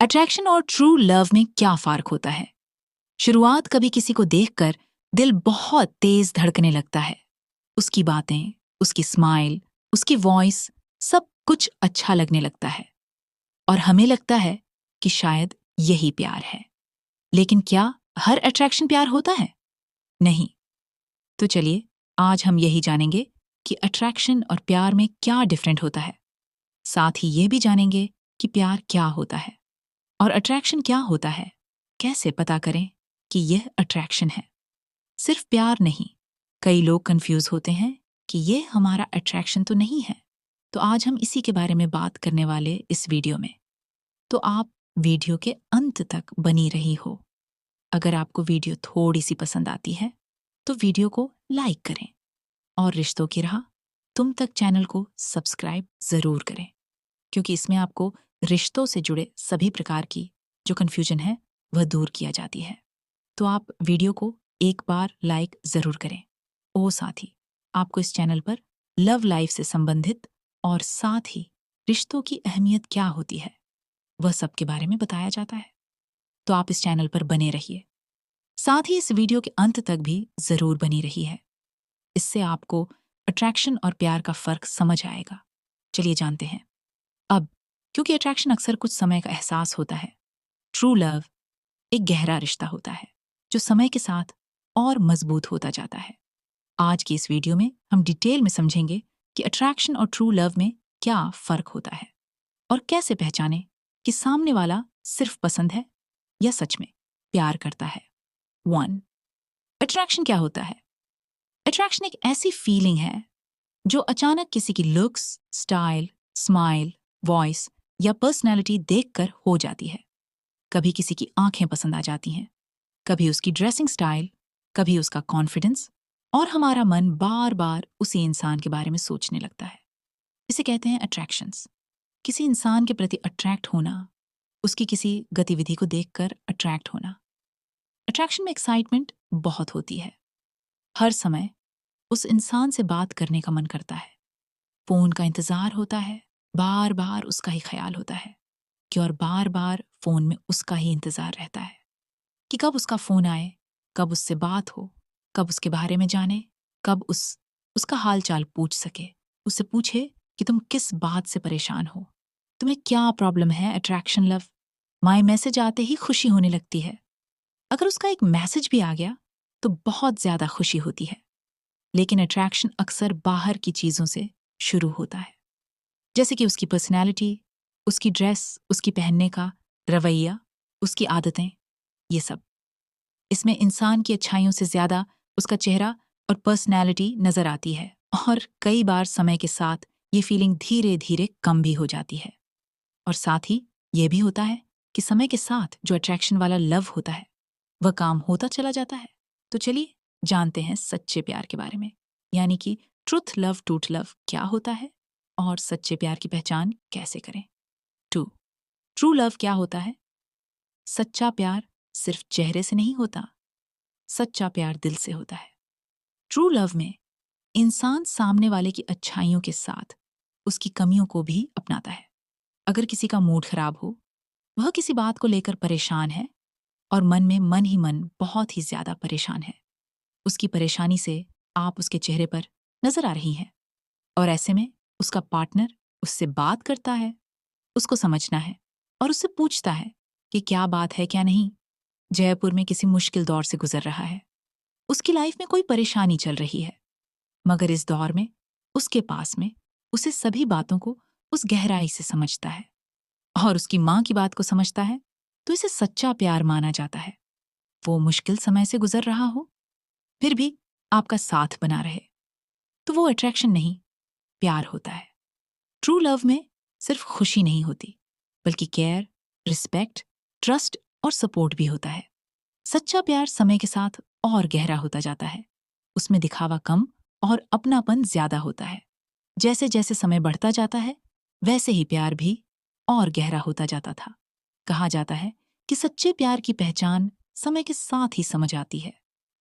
Attraction और true love में क्या फर्क होता है? शुरुआत कभी किसी को देखकर दिल बहुत तेज धड़कने लगता है। उसकी बातें, उसकी स्माइल, उसकी वॉइस, सब कुछ अच्छा लगने लगता है और हमें लगता है कि शायद यही प्यार है। लेकिन क्या हर अट्रैक्शन प्यार होता है? नहीं। तो चलिए आज हम यही जानेंगे कि अट्रैक्शन और प्यार में क्या डिफरेंट होता है। साथ ही ये भी जानेंगे कि प्यार क्या होता है और अट्रैक्शन क्या होता है। कैसे पता करें कि यह अट्रैक्शन है? सिर्फ प्यार नहीं, कई लोग कंफ्यूज होते हैं कि यह हमारा अट्रैक्शन तो नहीं है। तो आज हम इसी के बारे में बात करने वाले इस वीडियो में। तो आप वीडियो के अंत तक बनी रही हो। अगर आपको वीडियो थोड़ी सी पसंद आती है तो वीडियो को लाइक करें और रिश्तों की राह तुम तक चैनल को सब्सक्राइब जरूर करें, क्योंकि इसमें आपको रिश्तों से जुड़े सभी प्रकार की जो कन्फ्यूजन है वह दूर किया जाती है। तो आप वीडियो को एक बार लाइक जरूर करें। और साथ ही आपको इस चैनल पर लव लाइफ से संबंधित और साथ ही रिश्तों की अहमियत क्या होती है वह सब के बारे में बताया जाता है। तो आप इस चैनल पर बने रहिए। साथ ही इस वीडियो के अंत तक भी जरूर बनी रही है। इससे आपको अट्रैक्शन और प्यार का फर्क समझ आएगा। चलिए जानते हैं। अब क्योंकि अट्रैक्शन अक्सर कुछ समय का एहसास होता है, ट्रू लव एक गहरा रिश्ता होता है जो समय के साथ और मजबूत होता जाता है। आज की इस वीडियो में हम डिटेल में समझेंगे कि अट्रैक्शन और ट्रू लव में क्या फर्क होता है और कैसे पहचाने कि सामने वाला सिर्फ पसंद है या सच में प्यार करता है। 1. अट्रैक्शन क्या होता है? अट्रैक्शन एक ऐसी फीलिंग है जो अचानक किसी की लुक्स, स्टाइल, स्माइल, वॉइस या पर्सनैलिटी देखकर हो जाती है। कभी किसी की आंखें पसंद आ जाती हैं, कभी उसकी ड्रेसिंग स्टाइल, कभी उसका कॉन्फिडेंस, और हमारा मन बार बार उसी इंसान के बारे में सोचने लगता है। इसे कहते हैं अट्रैक्शंस। किसी इंसान के प्रति अट्रैक्ट होना, उसकी किसी गतिविधि को देखकर अट्रैक्ट होना। अट्रैक्शन में एक्साइटमेंट बहुत होती है। हर समय उस इंसान से बात करने का मन करता है। फोन का इंतजार होता है, बार बार उसका ही ख्याल होता है कि और बार बार फोन में उसका ही इंतजार रहता है कि कब उसका फोन आए, कब उससे बात हो, कब उसके बारे में जाने, कब उसका हाल चाल पूछ सके, उससे पूछे कि तुम किस बात से परेशान हो, तुम्हें क्या प्रॉब्लम है। Attraction love. माय मैसेज आते ही खुशी होने लगती है। अगर उसका एक मैसेज भी आ गया तो बहुत ज्यादा खुशी होती है। लेकिन अट्रैक्शन अक्सर बाहर की चीजों से शुरू होता है, जैसे कि उसकी पर्सनैलिटी, उसकी ड्रेस, उसकी पहनने का रवैया, उसकी आदतें, ये सब। इसमें इंसान की अच्छाइयों से ज्यादा उसका चेहरा और पर्सनैलिटी नजर आती है और कई बार समय के साथ ये फीलिंग धीरे धीरे कम भी हो जाती है। और साथ ही ये भी होता है कि समय के साथ जो अट्रैक्शन वाला लव होता है वह काम होता चला जाता है। तो चलिए जानते हैं सच्चे प्यार के बारे में, यानी कि ट्रूथ लव टूथ लव क्या होता है और सच्चे प्यार की पहचान कैसे करें। 2. ट्रू लव क्या होता है? सच्चा प्यार सिर्फ चेहरे से नहीं होता, सच्चा प्यार दिल से होता है। ट्रू लव में इंसान सामने वाले की अच्छाइयों के साथ उसकी कमियों को भी अपनाता है। अगर किसी का मूड खराब हो, वह किसी बात को लेकर परेशान है और मन ही मन बहुत ही ज्यादा परेशान है, उसकी परेशानी से आप उसके चेहरे पर नजर आ रही हैं, और ऐसे में उसका पार्टनर उससे बात करता है, उसको समझना है और उससे पूछता है कि क्या बात है क्या नहीं। जयपुर में किसी मुश्किल दौर से गुजर रहा है, उसकी लाइफ में कोई परेशानी चल रही है, मगर इस दौर में उसके पास में उसे सभी बातों को उस गहराई से समझता है और उसकी माँ की बात को समझता है, तो इसे सच्चा प्यार माना जाता है। वो मुश्किल समय से गुजर रहा हो फिर भी आपका साथ बना रहे, तो वो अट्रैक्शन नहीं, प्यार होता है। ट्रू लव में सिर्फ खुशी नहीं होती, बल्कि केयर, रिस्पेक्ट, ट्रस्ट और सपोर्ट भी होता है। सच्चा प्यार समय के साथ और गहरा होता जाता है। उसमें दिखावा कम और अपनापन ज्यादा होता है। जैसे जैसे समय बढ़ता जाता है वैसे ही प्यार भी और गहरा होता जाता था। कहा जाता है कि सच्चे प्यार की पहचान समय के साथ ही समझ आती है।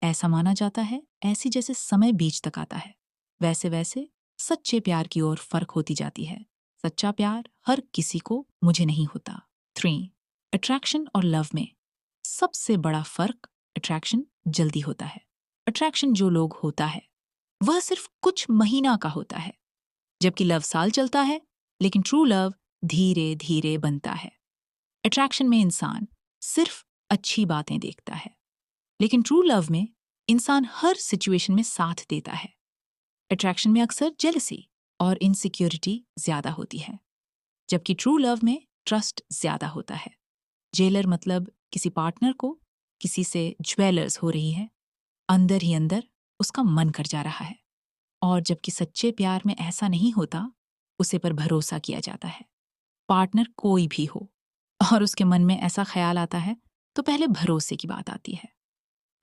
ऐसा माना जाता है ऐसी जैसे समय बीच तक आता है, वैसे वैसे सच्चे प्यार की ओर फर्क होती जाती है। सच्चा प्यार हर किसी को मुझे नहीं होता। 3. अट्रैक्शन और लव में सबसे बड़ा फर्क, अट्रैक्शन जल्दी होता है। अट्रैक्शन जो लोग होता है वह सिर्फ कुछ महीना का होता है, जबकि लव साल चलता है, लेकिन ट्रू लव धीरे धीरे बनता है। अट्रैक्शन में इंसान सिर्फ अच्छी बातें देखता है, लेकिन ट्रू लव में इंसान हर सिचुएशन में साथ देता है। अट्रैक्शन में अक्सर जेलसी और इनसिक्योरिटी ज्यादा होती है, जबकि ट्रू लव में ट्रस्ट ज्यादा होता है। जेलर मतलब किसी पार्टनर को किसी से ज्वेलर्स हो रही है, अंदर ही अंदर उसका मन कर जा रहा है। और जबकि सच्चे प्यार में ऐसा नहीं होता, उसे पर भरोसा किया जाता है। पार्टनर कोई भी हो और उसके मन में ऐसा ख्याल आता है, तो पहले भरोसे की बात आती है।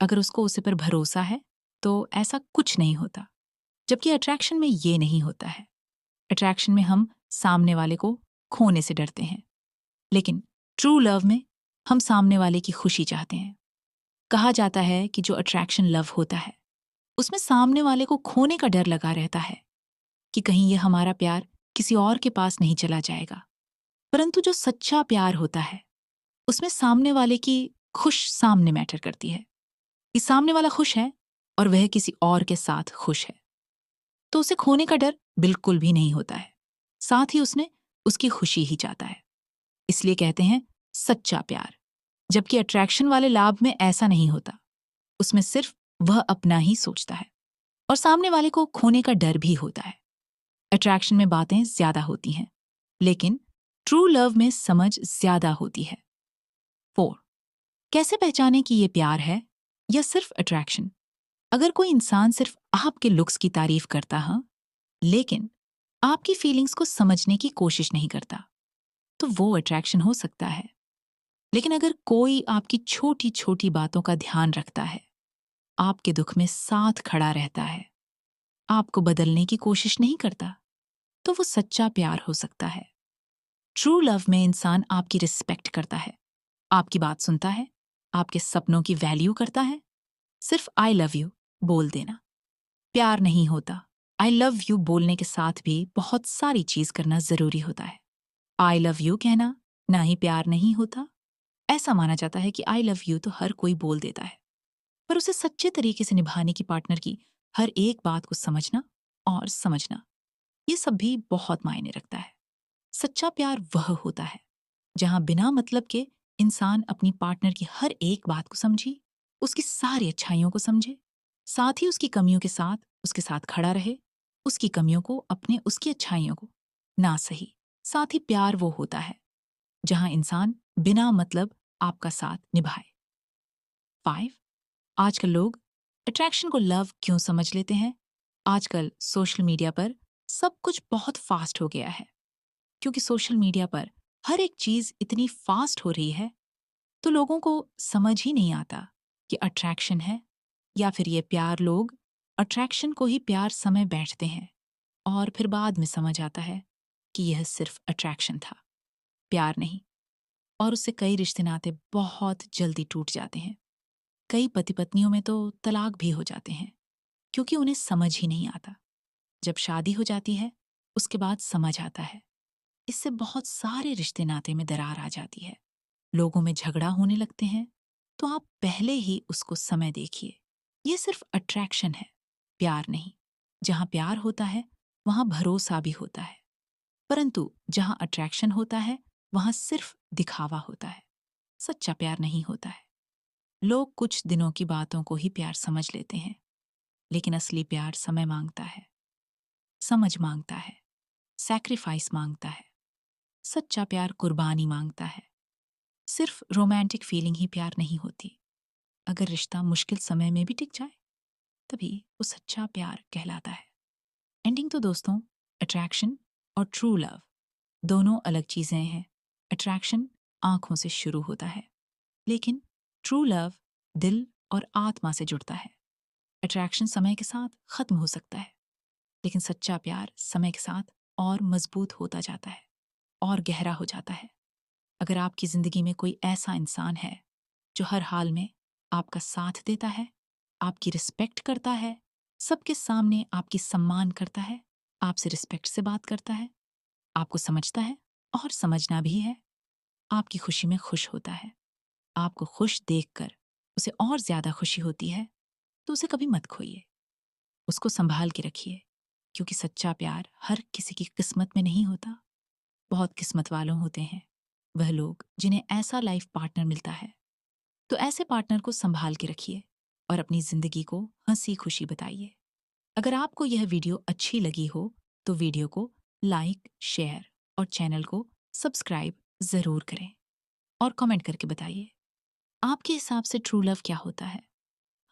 अगर उसको उसे पर भरोसा है तो ऐसा कुछ नहीं होता, जबकि अट्रैक्शन में ये नहीं होता है। अट्रैक्शन में हम सामने वाले को खोने से डरते हैं, लेकिन ट्रू लव में हम सामने वाले की खुशी चाहते हैं। कहा जाता है कि जो अट्रैक्शन लव होता है उसमें सामने वाले को खोने का डर लगा रहता है कि कहीं ये हमारा प्यार किसी और के पास नहीं चला जाएगा। परंतु जो सच्चा प्यार होता है उसमें सामने वाले की खुश सामने मैटर करती है कि सामने वाला खुश है और वह किसी और के साथ खुश है, तो उसे खोने का डर बिल्कुल भी नहीं होता है। साथ ही उसने उसकी खुशी ही चाहता है। इसलिए कहते हैं सच्चा प्यार। जबकि अट्रैक्शन वाले लाभ में ऐसा नहीं होता, उसमें सिर्फ वह अपना ही सोचता है और सामने वाले को खोने का डर भी होता है। अट्रैक्शन में बातें ज्यादा होती हैं, लेकिन ट्रू लव में समझ ज्यादा होती है। 4. कैसे पहचाने कि ये प्यार है या सिर्फ अट्रैक्शन? अगर कोई इंसान सिर्फ आपके लुक्स की तारीफ करता है, लेकिन आपकी फीलिंग्स को समझने की कोशिश नहीं करता, तो वो अट्रैक्शन हो सकता है। लेकिन अगर कोई आपकी छोटी छोटी बातों का ध्यान रखता है, आपके दुख में साथ खड़ा रहता है, आपको बदलने की कोशिश नहीं करता, तो वो सच्चा प्यार हो सकता है। ट्रू लव में इंसान आपकी रिस्पेक्ट करता है, आपकी बात सुनता है, आपके सपनों की वैल्यू करता है। सिर्फ आई लव यू बोल देना प्यार नहीं होता। आई लव यू बोलने के साथ भी बहुत सारी चीज करना जरूरी होता है। आई लव यू कहना ना ही प्यार नहीं होता। ऐसा माना जाता है कि आई लव यू तो हर कोई बोल देता है, पर उसे सच्चे तरीके से निभाने की पार्टनर की हर एक बात को समझना और समझना, ये सब भी बहुत मायने रखता है। सच्चा प्यार वह होता है जहां बिना मतलब के इंसान अपनी पार्टनर की हर एक बात को समझी, उसकी सारी अच्छाइयों को समझे, साथ ही उसकी कमियों के साथ उसके साथ खड़ा रहे, उसकी कमियों को अपने, उसकी अच्छाइयों को ना सही। साथ ही प्यार वो होता है जहां इंसान बिना मतलब आपका साथ निभाए। 5. आजकल लोग अट्रैक्शन को लव क्यों समझ लेते हैं? आजकल सोशल मीडिया पर सब कुछ बहुत फास्ट हो गया है। क्योंकि सोशल मीडिया पर हर एक चीज इतनी फास्ट हो रही है, तो लोगों को समझ ही नहीं आता कि अट्रैक्शन है या फिर ये प्यार। लोग अट्रैक्शन को ही प्यार समय बैठते हैं और फिर बाद में समझ आता है कि यह सिर्फ अट्रैक्शन था, प्यार नहीं। और उससे कई रिश्ते नाते बहुत जल्दी टूट जाते हैं। कई पति पत्नियों में तो तलाक भी हो जाते हैं, क्योंकि उन्हें समझ ही नहीं आता। जब शादी हो जाती है उसके बाद समझ आता है। इससे बहुत सारे रिश्ते नाते में दरार आ जाती है, लोगों में झगड़ा होने लगते हैं। तो आप पहले ही उसको समय देखिए। ये सिर्फ अट्रैक्शन है, प्यार नहीं। जहां प्यार होता है वहां भरोसा भी होता है, परंतु जहां अट्रैक्शन होता है वहां सिर्फ दिखावा होता है, सच्चा प्यार नहीं होता है। लोग कुछ दिनों की बातों को ही प्यार समझ लेते हैं, लेकिन असली प्यार समय मांगता है, समझ मांगता है, सैक्रिफाइस मांगता है। सच्चा प्यार कुर्बानी मांगता है। सिर्फ रोमांटिक फीलिंग ही प्यार नहीं होती। अगर रिश्ता मुश्किल समय में भी टिक जाए, तभी वो सच्चा प्यार कहलाता है। एंडिंग तो दोस्तों, अट्रैक्शन और ट्रू लव दोनों अलग चीजें हैं। अट्रैक्शन आंखों से शुरू होता है, लेकिन ट्रू लव दिल और आत्मा से जुड़ता है। अट्रैक्शन समय के साथ खत्म हो सकता है, लेकिन सच्चा प्यार समय के साथ और मजबूत होता जाता है और गहरा हो जाता है। अगर आपकी जिंदगी में कोई ऐसा इंसान है जो हर हाल में आपका साथ देता है, आपकी रिस्पेक्ट करता है, सबके सामने आपकी सम्मान करता है, आपसे रिस्पेक्ट से बात करता है, आपको समझता है और समझना भी है, आपकी खुशी में खुश होता है, आपको खुश देखकर उसे और ज्यादा खुशी होती है, तो उसे कभी मत खोइए। उसको संभाल के रखिए, क्योंकि सच्चा प्यार हर किसी की किस्मत में नहीं होता। बहुत किस्मत वालों होते हैं वह लोग जिन्हें ऐसा लाइफ पार्टनर मिलता है। तो ऐसे पार्टनर को संभाल के रखिए और अपनी जिंदगी को हंसी खुशी बताइए। अगर आपको यह वीडियो अच्छी लगी हो तो वीडियो को लाइक, शेयर और चैनल को सब्सक्राइब जरूर करें और कमेंट करके बताइए आपके हिसाब से ट्रू लव क्या होता है।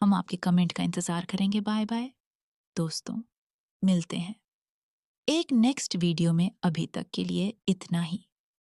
हम आपके कमेंट का इंतजार करेंगे। बाय बाय दोस्तों, मिलते हैं एक नेक्स्ट वीडियो में। अभी तक के लिए इतना ही।